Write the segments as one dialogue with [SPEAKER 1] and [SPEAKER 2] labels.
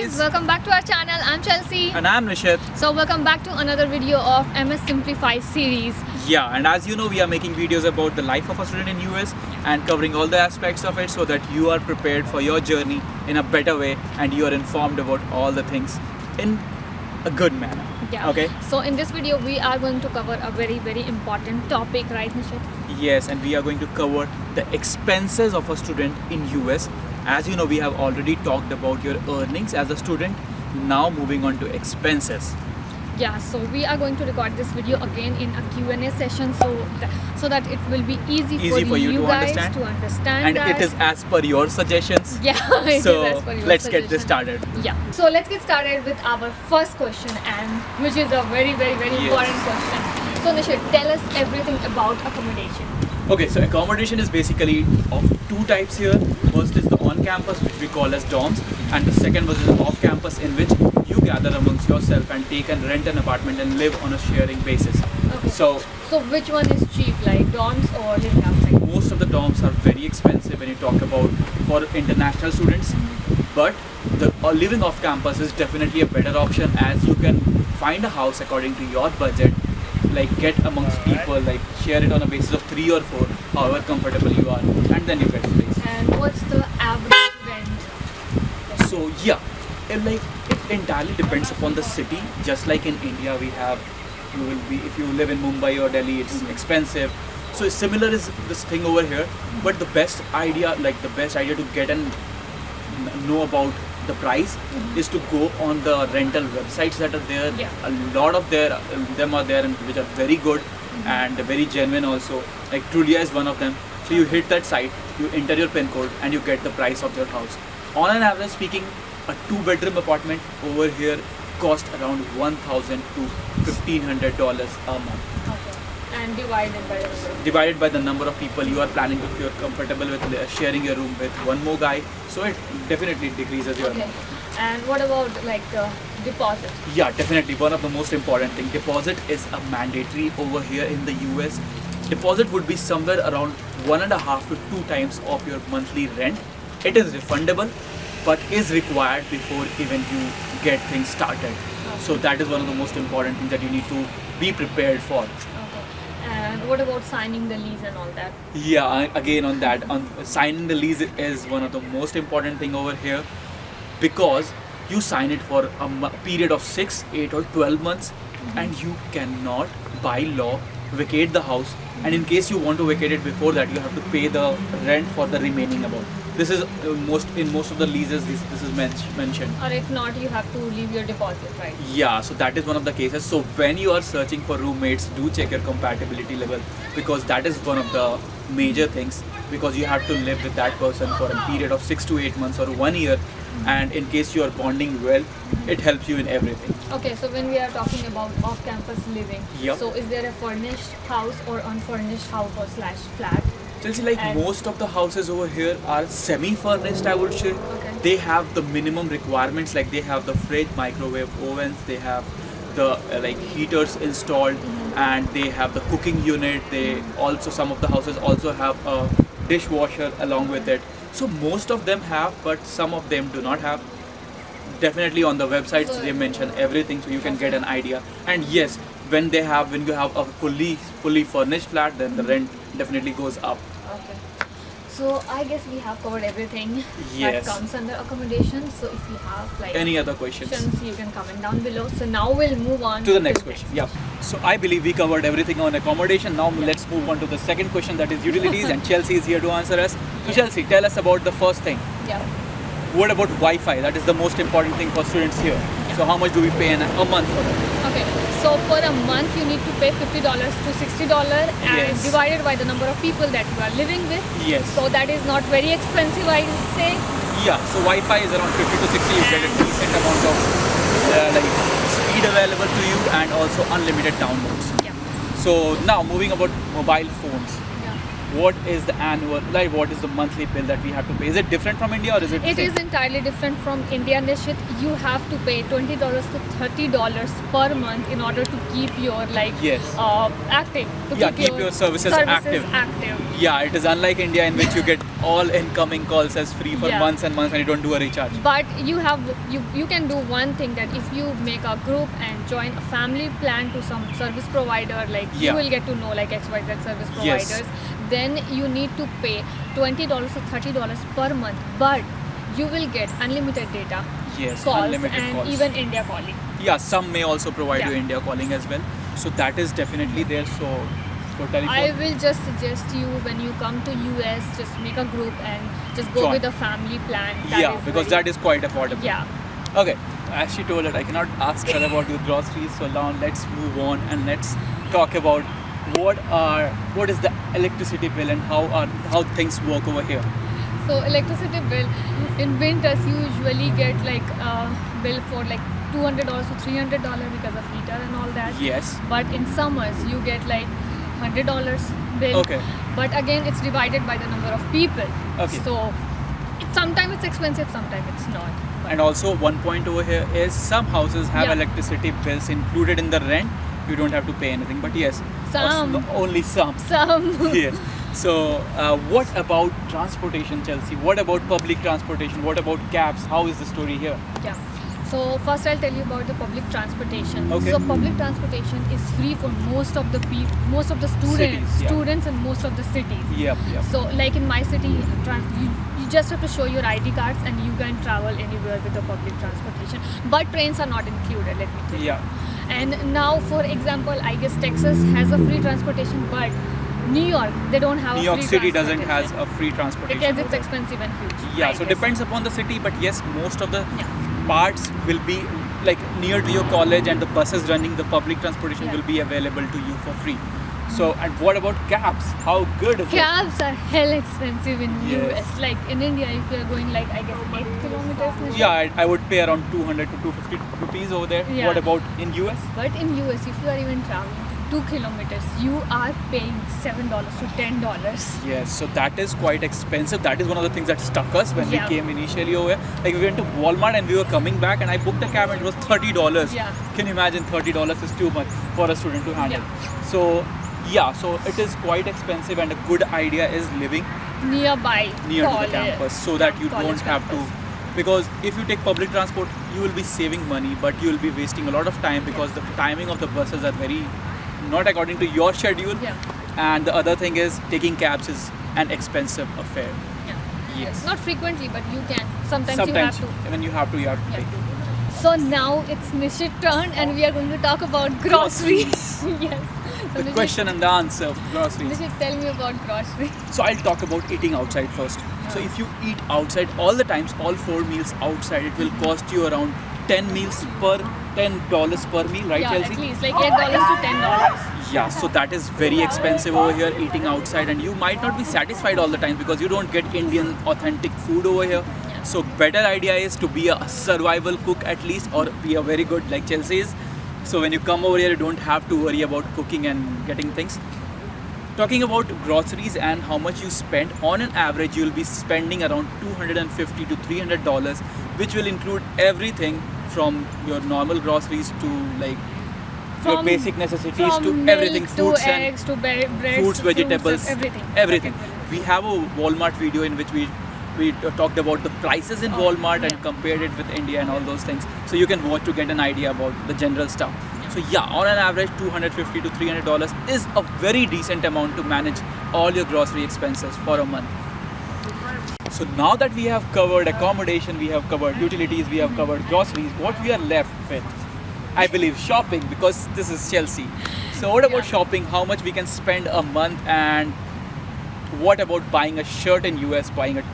[SPEAKER 1] guys,
[SPEAKER 2] welcome back to our channel. I'm Chelsea.
[SPEAKER 1] and I'm Nishit.
[SPEAKER 2] So welcome back to another video of MS Simplify series.
[SPEAKER 1] Yeah, and as you know, we are making videos about the life of a student in US and covering all the aspects of it so that you are prepared for your journey in a better way and you are informed about all the things in a good manner.
[SPEAKER 2] Yeah.
[SPEAKER 1] Okay.
[SPEAKER 2] So in this video, we are going to cover a very important topic, right, Nishit?
[SPEAKER 1] Yes, and we are going to cover the expenses of a student in US. As you know, we have already talked about your earnings as a student. Now moving on to expenses.
[SPEAKER 2] Yeah. So we are going to record this video again in a Q&A session, so that it will be easy for you
[SPEAKER 1] to
[SPEAKER 2] guys
[SPEAKER 1] understand.
[SPEAKER 2] to understand.
[SPEAKER 1] And
[SPEAKER 2] that.
[SPEAKER 1] it is as per your suggestions.
[SPEAKER 2] Yeah. It
[SPEAKER 1] So
[SPEAKER 2] is as per your
[SPEAKER 1] let's get this
[SPEAKER 2] suggestion.
[SPEAKER 1] started.
[SPEAKER 2] Yeah. So let's get started with our first question, and which is a very
[SPEAKER 1] Yes.
[SPEAKER 2] important question. So Nishit, tell us everything about accommodation.
[SPEAKER 1] Okay, so accommodation is basically of two types here. First is the on-campus, which we call as dorms, and the second was the off-campus, in which you gather amongst yourself and take and rent an apartment and live on a sharing basis.
[SPEAKER 2] Okay.
[SPEAKER 1] So
[SPEAKER 2] So which one is cheap, like dorms or living outside?
[SPEAKER 1] most of the dorms are very expensive when you talk about for international students, but the living off campus is definitely a better option, as you can find a house according to your budget, like get amongst people, like share it on a basis of 3 or 4, however comfortable you are, and then you get a place.
[SPEAKER 2] And what's the average rent?
[SPEAKER 1] So yeah, it entirely depends upon the city. Just like in India, you will be, if you live in Mumbai or Delhi, it's expensive. So similar is this thing over here. But the best idea to get and know about the price is to go on the rental websites that are there.
[SPEAKER 2] Yeah.
[SPEAKER 1] A lot of them are there, and which are very good and very genuine also. Like Trulia is one of them. So you hit that site, you enter your PIN code, and you get the price of your house. On an average speaking, a 2-bedroom apartment over here cost around $1,000 to $1,500 a month.
[SPEAKER 2] Okay. And divided by the number.
[SPEAKER 1] Divided by the number of people you are planning, if you're comfortable with sharing your room with one more guy, so it definitely decreases your
[SPEAKER 2] Okay.
[SPEAKER 1] amount.
[SPEAKER 2] And what about like deposit?
[SPEAKER 1] Yeah, definitely one of the most important thing. Deposit is a mandatory over here in the US. Deposit would be somewhere around 1.5 to 2 times of your monthly rent. It is refundable, but is required before even you get things started. So that is one of the most important things that you need to be prepared for.
[SPEAKER 2] Okay. And what about signing the lease and all that?
[SPEAKER 1] Yeah, again on that, on signing the lease is one of the most important thing over here, because you sign it for a period of 6, 8 or 12 months, and you cannot by law vacate the house, and in case you want to vacate it before that, you have to pay the rent for the remaining amount. This is in most of the leases this is mentioned.
[SPEAKER 2] Or if not, you have to leave your deposit, right?
[SPEAKER 1] Yeah, so that is one of the cases. So when you are searching for roommates, do check your compatibility level, because that is one of the major things, because you have to live with that person for a period of 6 to 8 months or 1 year, and in case you are bonding well, it helps you in everything.
[SPEAKER 2] Okay, so when we are talking about off-campus living,
[SPEAKER 1] Yep.
[SPEAKER 2] so is there a furnished house or unfurnished house or slash flat?
[SPEAKER 1] So it's like
[SPEAKER 2] And-
[SPEAKER 1] most of the houses over here are semi-furnished, I would say.
[SPEAKER 2] Okay.
[SPEAKER 1] They have the minimum requirements, like they have the fridge, microwave, ovens, they have the like heaters installed, and they have the cooking unit. They also, some of the houses also have a dishwasher along with it. So most of them have, but some of them do not have. Definitely on the websites
[SPEAKER 2] So-
[SPEAKER 1] they mention everything, so you can get an idea. And yes, when you have a fully furnished flat, then the rent definitely goes up.
[SPEAKER 2] Okay. So I guess we have covered everything that
[SPEAKER 1] Yes.
[SPEAKER 2] comes under accommodation. So if you have like
[SPEAKER 1] Any other questions?
[SPEAKER 2] you can comment down below. So now we'll move on
[SPEAKER 1] To the next question. Yeah. So I believe we covered everything on accommodation. Now let's move on to the second question, that is utilities, and Chelsea is here to answer us. So Chelsea, tell us about the first thing.
[SPEAKER 2] Yeah.
[SPEAKER 1] What about Wi-Fi? That is the most important thing for students here. So how much do we pay a month for that?
[SPEAKER 2] Okay. So for a month you need to pay $50 to $60, and
[SPEAKER 1] Yes.
[SPEAKER 2] divided by the number of people that you are living with.
[SPEAKER 1] Yes.
[SPEAKER 2] So that is not very expensive, I would say.
[SPEAKER 1] Yeah. So Wi-Fi is around 50 to 60. You get a decent amount of like speed available to you, and also unlimited downloads.
[SPEAKER 2] Yeah.
[SPEAKER 1] So now moving about mobile phones.
[SPEAKER 2] Yeah.
[SPEAKER 1] what is the annual, like what is the monthly bill that we have to pay? Is it different from India or is it the
[SPEAKER 2] It
[SPEAKER 1] same?
[SPEAKER 2] is entirely different from India, Nishit. You have to pay $20 to $30 per month in order to keep your
[SPEAKER 1] Yes.
[SPEAKER 2] active. To
[SPEAKER 1] Yeah, keep your services active.
[SPEAKER 2] active.
[SPEAKER 1] Yeah, it is unlike India in which you get all incoming calls as free for
[SPEAKER 2] Yeah.
[SPEAKER 1] months and months and you don't do a recharge.
[SPEAKER 2] But you can do one thing, that if you make a group and join a family plan to some service provider, like you
[SPEAKER 1] Yeah.
[SPEAKER 2] will get to know like XYZ service
[SPEAKER 1] Yes.
[SPEAKER 2] providers, then you need to pay $20 to $30 per month, but you will get unlimited data,
[SPEAKER 1] Yes,
[SPEAKER 2] calls,
[SPEAKER 1] unlimited
[SPEAKER 2] and
[SPEAKER 1] calls.
[SPEAKER 2] even India calling.
[SPEAKER 1] Yeah, some may also provide you
[SPEAKER 2] Yeah.
[SPEAKER 1] India calling as well. So that is definitely there. So for telephone.
[SPEAKER 2] I will just suggest you, when you come to US, just make a group and just go
[SPEAKER 1] Join.
[SPEAKER 2] with a family plan.
[SPEAKER 1] Yeah, because that is quite affordable.
[SPEAKER 2] Yeah.
[SPEAKER 1] Okay, as she told it, I cannot ask her about the groceries. So now let's move on and let's talk about what is the electricity bill and how things work over here.
[SPEAKER 2] So electricity bill, in winters you usually get like a bill for like $200 to $300 because of heater and all that.
[SPEAKER 1] Yes.
[SPEAKER 2] But in summers you get like $100 bill.
[SPEAKER 1] Okay.
[SPEAKER 2] But again, it's divided by the number of people.
[SPEAKER 1] Okay.
[SPEAKER 2] So sometimes it's expensive, sometimes it's not.
[SPEAKER 1] And also one point over here is some houses have
[SPEAKER 2] Yeah.
[SPEAKER 1] electricity bills included in the rent. You don't have to pay anything. But yes,
[SPEAKER 2] Some.
[SPEAKER 1] only some.
[SPEAKER 2] Some.
[SPEAKER 1] Yes. So, what about transportation, Chelsea? What about public transportation? What about cabs? How is the story here?
[SPEAKER 2] Yeah. So first I'll tell you about the public transportation.
[SPEAKER 1] Okay.
[SPEAKER 2] So public transportation is free for most of the students,
[SPEAKER 1] Cities, yeah.
[SPEAKER 2] students in most of the cities.
[SPEAKER 1] Yep, yep.
[SPEAKER 2] So like in my city, you just have to show your ID cards and you can travel anywhere with the public transportation. But trains are not included, let me tell you.
[SPEAKER 1] Yeah.
[SPEAKER 2] And now, for example, I guess Texas has a free transportation, but New York, they don't have
[SPEAKER 1] New
[SPEAKER 2] a
[SPEAKER 1] York
[SPEAKER 2] free
[SPEAKER 1] City doesn't
[SPEAKER 2] transportation.
[SPEAKER 1] has a free transportation.
[SPEAKER 2] Because it's expensive and huge.
[SPEAKER 1] Yeah,
[SPEAKER 2] I
[SPEAKER 1] so
[SPEAKER 2] guess.
[SPEAKER 1] depends upon the city, but yes, most of the
[SPEAKER 2] Yeah.
[SPEAKER 1] parts will be like near to your college, and the buses running the public transportation
[SPEAKER 2] Yeah.
[SPEAKER 1] will be available to you for free. So, and what about cabs? How good is it?
[SPEAKER 2] Cabs are hell expensive in
[SPEAKER 1] Yes.
[SPEAKER 2] US. Like in India, if you're going like I guess 8 kilometers. Nisha.
[SPEAKER 1] Yeah, I would pay around 200 to 250 rupees over there.
[SPEAKER 2] Yeah.
[SPEAKER 1] What about in US?
[SPEAKER 2] But in US, if you are even traveling 2 kilometers, you are paying $7 to $10.
[SPEAKER 1] Yes, so that is quite expensive. That is one of the things that stuck us when
[SPEAKER 2] Yeah.
[SPEAKER 1] we came initially over here. Like we went to Walmart and we were coming back and I booked a cab and it was $30.
[SPEAKER 2] Yeah.
[SPEAKER 1] Can you imagine $30 is too much for a student to handle?
[SPEAKER 2] Yeah.
[SPEAKER 1] So yeah, so it is quite expensive and a good idea is living
[SPEAKER 2] Nearby
[SPEAKER 1] near to
[SPEAKER 2] college,
[SPEAKER 1] the campus so that you
[SPEAKER 2] college
[SPEAKER 1] don't have to,
[SPEAKER 2] campus.
[SPEAKER 1] because if you take public transport you will be saving money but you will be wasting a lot of time because the timing of the buses are very not according to your schedule.
[SPEAKER 2] Yeah.
[SPEAKER 1] And the other thing is taking cabs is an expensive affair.
[SPEAKER 2] Yeah.
[SPEAKER 1] Yes.
[SPEAKER 2] Not frequently, but you can. Sometimes you
[SPEAKER 1] Sometimes
[SPEAKER 2] have to.
[SPEAKER 1] when you have to
[SPEAKER 2] Yeah.
[SPEAKER 1] take.
[SPEAKER 2] So now it's Nishit's turn and we are going to talk about groceries. Yes. So
[SPEAKER 1] The question and the answer of groceries.
[SPEAKER 2] Nishit, tell me about groceries.
[SPEAKER 1] So I'll talk about eating outside first. So if you eat outside all the times, all 4 meals outside, it will cost you around $10 per meal, right,
[SPEAKER 2] Yeah,
[SPEAKER 1] Chelsea?
[SPEAKER 2] at least like $8 to $10.
[SPEAKER 1] Yeah, so that is very expensive over here eating outside, and you might not be satisfied all the time because you don't get Indian authentic food over here.
[SPEAKER 2] Yeah.
[SPEAKER 1] So better idea is to be a survival cook at least, or be a very good like Chelsea is. So when you come over here, you don't have to worry about cooking and getting things. Talking about groceries and how much you spend, on an average you'll be spending around $250 to $300, which will include everything from your normal groceries to like your
[SPEAKER 2] From-
[SPEAKER 1] basic necessities
[SPEAKER 2] From
[SPEAKER 1] to
[SPEAKER 2] milk
[SPEAKER 1] everything,
[SPEAKER 2] to
[SPEAKER 1] fruits and
[SPEAKER 2] eggs to bread,
[SPEAKER 1] fruits, vegetables,
[SPEAKER 2] everything.
[SPEAKER 1] everything. We have a Walmart video in which we talked about the prices in
[SPEAKER 2] Oh,
[SPEAKER 1] Walmart and
[SPEAKER 2] yeah.
[SPEAKER 1] compared it with India and all those things. So you can watch to get an idea about the general stuff. So yeah, on an average, $250 to $300 is a very decent amount to manage all your grocery expenses for a month. So now that we have covered accommodation, we have covered utilities, we have covered groceries, what we are left with, I believe, shopping, because this is Chelsea. So what about
[SPEAKER 2] Yeah.
[SPEAKER 1] shopping? How much we can spend a month, and what about buying a shirt in US, buying a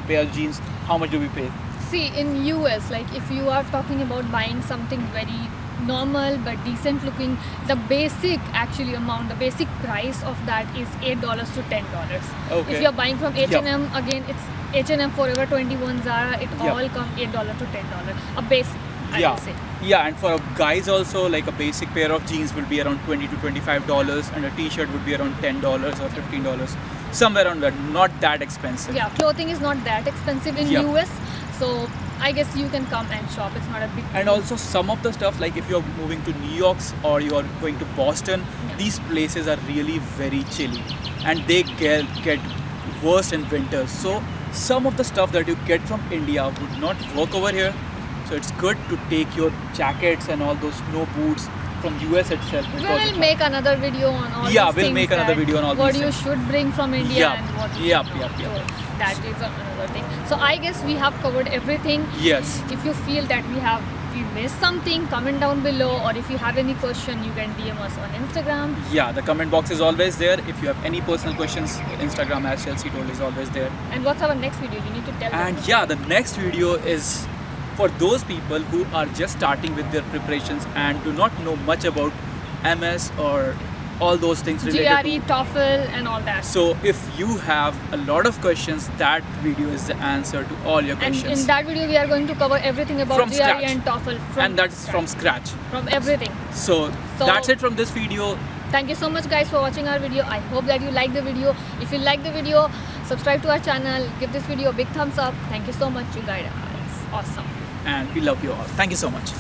[SPEAKER 1] pair of jeans? How much do we pay?
[SPEAKER 2] See, in US, like if you are talking about buying something very normal but decent looking, the basic actually amount, the basic price of that is $8 to $10.
[SPEAKER 1] Okay.
[SPEAKER 2] If you're buying from H&M, again it's H&M, Forever 21, Zara, it
[SPEAKER 1] Yep.
[SPEAKER 2] all come $8 to $10. A basic, I
[SPEAKER 1] Yeah,
[SPEAKER 2] would say.
[SPEAKER 1] yeah, and for guys also, like a basic pair of jeans will be around $20 to $25, and a t-shirt would be around $10 or $15. somewhere around there, not that expensive.
[SPEAKER 2] Yeah, clothing is not that expensive in
[SPEAKER 1] Yep.
[SPEAKER 2] US, so I guess you can come and shop. It's not a big
[SPEAKER 1] And
[SPEAKER 2] deal.
[SPEAKER 1] also some of the stuff, like if you're moving to New York or you are going to Boston,
[SPEAKER 2] Yeah.
[SPEAKER 1] these places are really very chilly and they get worse in winter. So some of the stuff that you get from India would not work over here. So it's good to take your jackets and all those snow boots from US itself.
[SPEAKER 2] We
[SPEAKER 1] because
[SPEAKER 2] will
[SPEAKER 1] it's
[SPEAKER 2] make another video on all
[SPEAKER 1] Yeah,
[SPEAKER 2] these
[SPEAKER 1] we'll
[SPEAKER 2] things
[SPEAKER 1] make another
[SPEAKER 2] that
[SPEAKER 1] video on all
[SPEAKER 2] what
[SPEAKER 1] these
[SPEAKER 2] you
[SPEAKER 1] things.
[SPEAKER 2] should bring from India
[SPEAKER 1] Yup,
[SPEAKER 2] and what you
[SPEAKER 1] yup,
[SPEAKER 2] should not.
[SPEAKER 1] yup, yup.
[SPEAKER 2] So that is another thing. So I guess we have covered everything.
[SPEAKER 1] Yes.
[SPEAKER 2] If you feel that we missed something, comment down below, or if you have any question, you can DM us on Instagram.
[SPEAKER 1] Yeah, the comment box is always there. If you have any personal questions, Instagram, as Chelsea told, is always there.
[SPEAKER 2] And what's our next video? You need to tell
[SPEAKER 1] And
[SPEAKER 2] them.
[SPEAKER 1] yeah, the next video is for those people who are just starting with their preparations and do not know much about MS or all those things related
[SPEAKER 2] GRE,
[SPEAKER 1] to.
[SPEAKER 2] TOEFL, and all that.
[SPEAKER 1] So if you have a lot of questions, that video is the answer to all your
[SPEAKER 2] And
[SPEAKER 1] questions.
[SPEAKER 2] in that video, we are going to cover everything about
[SPEAKER 1] From
[SPEAKER 2] GRE
[SPEAKER 1] scratch.
[SPEAKER 2] and TOEFL.
[SPEAKER 1] And that's from scratch.
[SPEAKER 2] from everything.
[SPEAKER 1] So that's it from this video.
[SPEAKER 2] Thank you so much guys for watching our video. I hope that you like the video. If you like the video, subscribe to our channel, give this video a big thumbs up. Thank you so much, you guys. It's awesome.
[SPEAKER 1] And we love you all. Thank you so much.